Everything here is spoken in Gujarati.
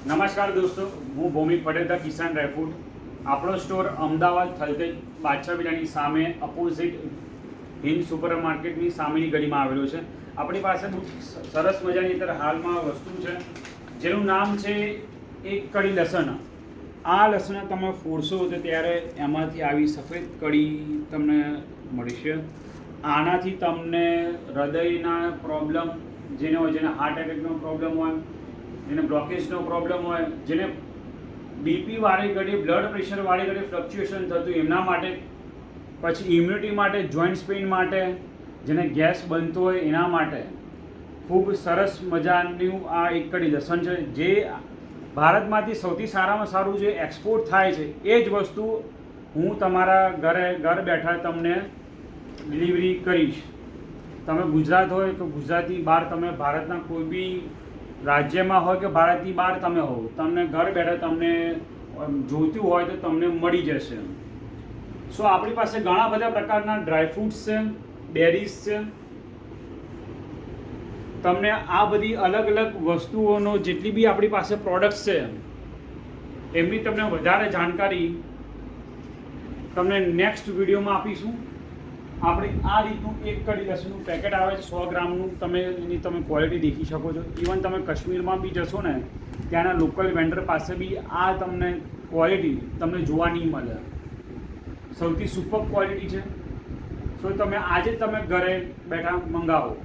નમસ્કાર દોસ્તો, હું ભૌમિક પટેલ ધ કિસાન ડ્રાયફ્રૂટ. આપણો સ્ટોર અમદાવાદ થલતેજ બાદશાહ વિલાની સામે અપોઝિટ હિન્દ સુપર માર્કેટની સામેની ગલીમાં આવેલો છે. આપણી પાસે બહુ સરસ મજાની અત્યારે હાલમાં વસ્તુ છે જેનું નામ છે એક કડી લસણ. આ લસણ તમે ફોડશો તો ત્યારે એમાંથી આવી સફેદ કડી તમને મળશે. આનાથી તમને હૃદયના પ્રોબ્લેમ જેને હોય, જેને હાર્ટ એટેકનો પ્રોબ્લેમ હોય, જેને બ્લોકેજનો પ્રોબ્લેમ હોય, જેને બીપી વાળી ઘડી, બ્લડ પ્રેશર વાળી ઘડી ફ્લક્ચ્યુએશન થતું, એમના માટે, પછી ઇમ્યુનિટી માટે, જોઇન્ટ્સ પેઇન માટે, જેને ગેસ બનતો હોય એના માટે ખૂબ સરસ મજાનું આ એક કડી લસણ છે. જે ભારતમાંથી સૌથી સારામાં સારું જે એક્સપોર્ટ થાય છે એ જ વસ્તુ હું તમારા ઘર બેઠા તમને ડિલિવરી કરીશ. તમે ગુજરાત હોય તો ગુજરાતની બહાર, તમે ભારતના કોઈ બી રાજ્યમાં હોય કે ભારતની બહાર તમે હો, તમને ઘર બેઠા તમને જોઈતું હોય તો તમને મળી જશે. સો આપણી પાસે ઘણા બધા પ્રકારના ડ્રાયફ્રૂટ્સ છે, બેરીઝ છે. તમને આ બધી અલગ અલગ વસ્તુઓનો જેટલી બી આપણી પાસે પ્રોડક્ટ્સ છે એમની તમને વધારે જાણકારી તમને નેક્સ્ટ વિડીયોમાં આપીશું. આપણે આ રીતનું એક કડી લસણનું પેકેટ આવે છે 100 ગ્રામનું. તમે એની ક્વોલિટી દેખી શકો છો. ઇવન તમે કાશ્મીરમાં બી જશો ને, ત્યાંના લોકલ વેન્ડર પાસે બી આ તમને ક્વોલિટી તમને જોવા નહીં મળે. સૌથી સુપર ક્વોલિટી છે. સો તમે આજે તમે ઘરે બેઠા મંગાવો.